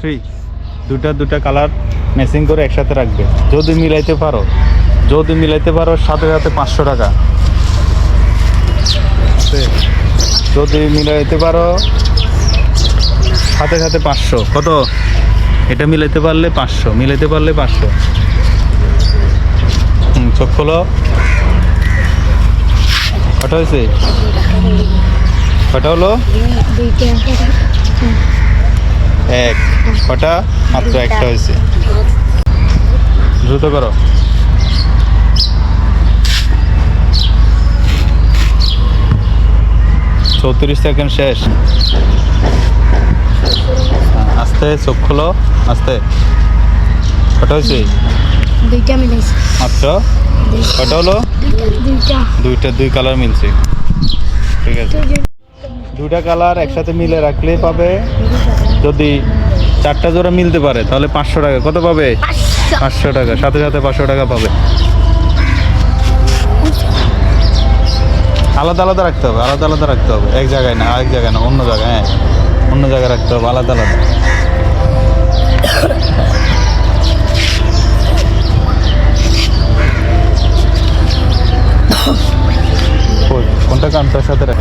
Free. দুটা colour matching করে একসাথে রাখবে। যদি মিলাইতে পারো সাথে সাথে 500 টাকা। যদি মিলাইতে পারো সাথে সাথে 500। কত? এটা মিলাইতে পারলে 500। চোখ খোলো। কটা হয়েছে? কটা হলো? এক। কটা? মাত্র একটা হয়েছে। দ্রুত করো। চৌত্রিশ সেকেন্ড শেষ। আস্তে চোখ খোলো, আস্তে। কটা হয়েছে? দুইটা মিলাইছি মাত্র। কটা হলো? দুই কালার মিলছে। ঠিক আছে, দুটা কালার একসাথে মিলে রাখলেই পাবে। যদি 4টা জোড়া মিলতে পারে তাহলে 500 টাকা। কত পাবে? 500 টাকা। সাথে সাথে 500 টাকা পাবে। আলাদা রাখতে হবে। এক জায়গায় না, আরেক জায়গায় না, অন্য জায়গায়। হ্যাঁ, অন্য জায়গায় রাখতে হবে, আলাদা। কোনটা কানটার সাথে রাখ।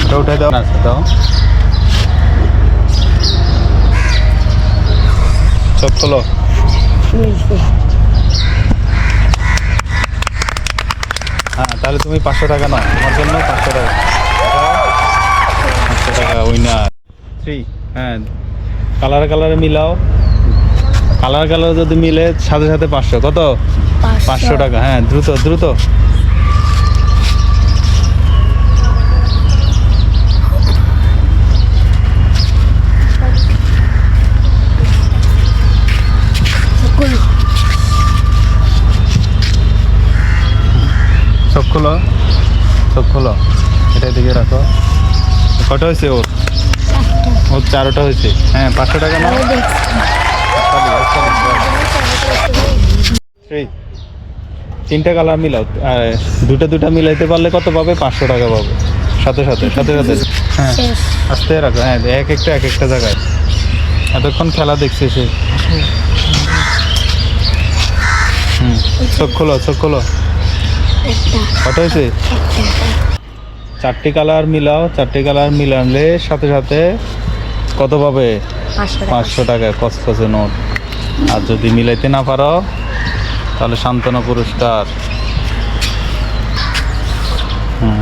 এটা উঠে দাও না, দাও। চোখ খোলো। হ্যাঁ, তাহলে তুমি 500 টাকা নাও। তোমার জন্য 500 টাকা। 500 টাকা উইনার। 3। হ্যাঁ, কালারে মিলাও। কালার যদি মিলে সাথে সাথে 500। কত? 500 টাকা। হ্যাঁ, দ্রুত। চোখ খোলো। এটা দিকে রাখো। কটা হয়েছে ওর? 4টা হয়েছে। হ্যাঁ, 500 টাকা নাও। এই 3টা কালার মিলাও। দুটা মিলাইতে পারলে কত পাবে? 500 টাকা পাবে। সাথে সাথে। হ্যাঁ, আস্তে রাখো। হ্যাঁ, এক একটা জায়গায়। এতক্ষণ খেলা দেখছে সে। চোখ খোলো। কত হয়েছে? 4টি কালার মিলাও। 4টি কালার মিলালে সাথে সাথে কত পাবে? 500 টাকা কসকসে নোট। আর যদি মিলাইতে না পারো তাহলে সান্ত্বনা পুরস্কার।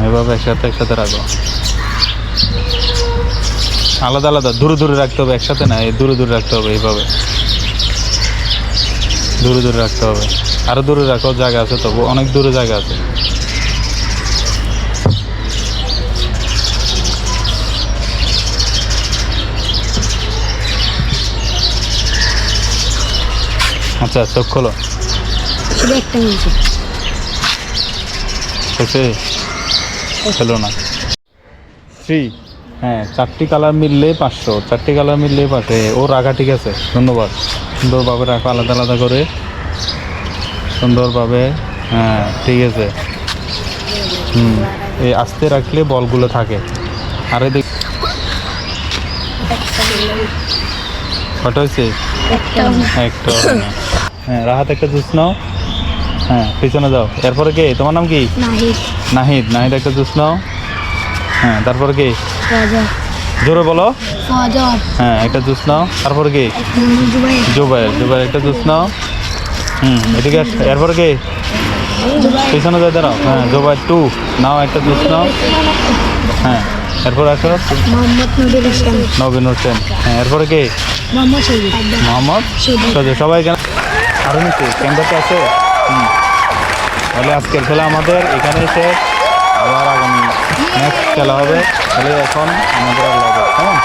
এভাবে একসাথে রাখো। আলাদা দূরে রাখতে হবে, একসাথে না। দূরে রাখতে হবে। এইভাবে দূরে রাখতে হবে। আরো দূরে রাখো, জায়গা আছে তবু, অনেক দূরে জায়গা আছে। আচ্ছা, চোখ খোলো। হলো না। 3। হ্যাঁ, 4টি কালার মিললে 500। 4টি কালার মিললে 500। ও রাখা ঠিক আছে। ধন্যবাদ। সুন্দরভাবে রাখো, আলাদা করে সুন্দরভাবে। হ্যাঁ, ঠিক আছে। এই আস্তে রাখলে বলগুলো থাকে। আরে দেখ, কটা হয়েছে? একটা। হ্যাঁ, রাহাত একটা জুস নাও। হ্যাঁ, পিছনে যাও। এরপরে কে? তোমার নাম কি? নাহিদ। একটা জুস নাও। হ্যাঁ, তারপরে কে? জোরে বলো। হ্যাঁ, একটা জুস নাও। তারপরে কে? জুবাইর একটা জুস নাও। এদিকে আস। এরপরে কে? পিছনে যাই, দাঁড়াও। হ্যাঁ, জুবাইর 2 নাও, একটা জুস নাও। হ্যাঁ, এরপর আসো। নবীন হোসেন। হ্যাঁ, এরপরে কে? মোহাম্মদ। সবাই কেন আরো নিচে কেন্দ্রতে আছে। তাহলে আজকের খেলা আমাদের এখানে শেষ। আবার আগামী নেক্সট খেলা হবে। তাহলে এখন আমাদের আর লাগে। কেমন?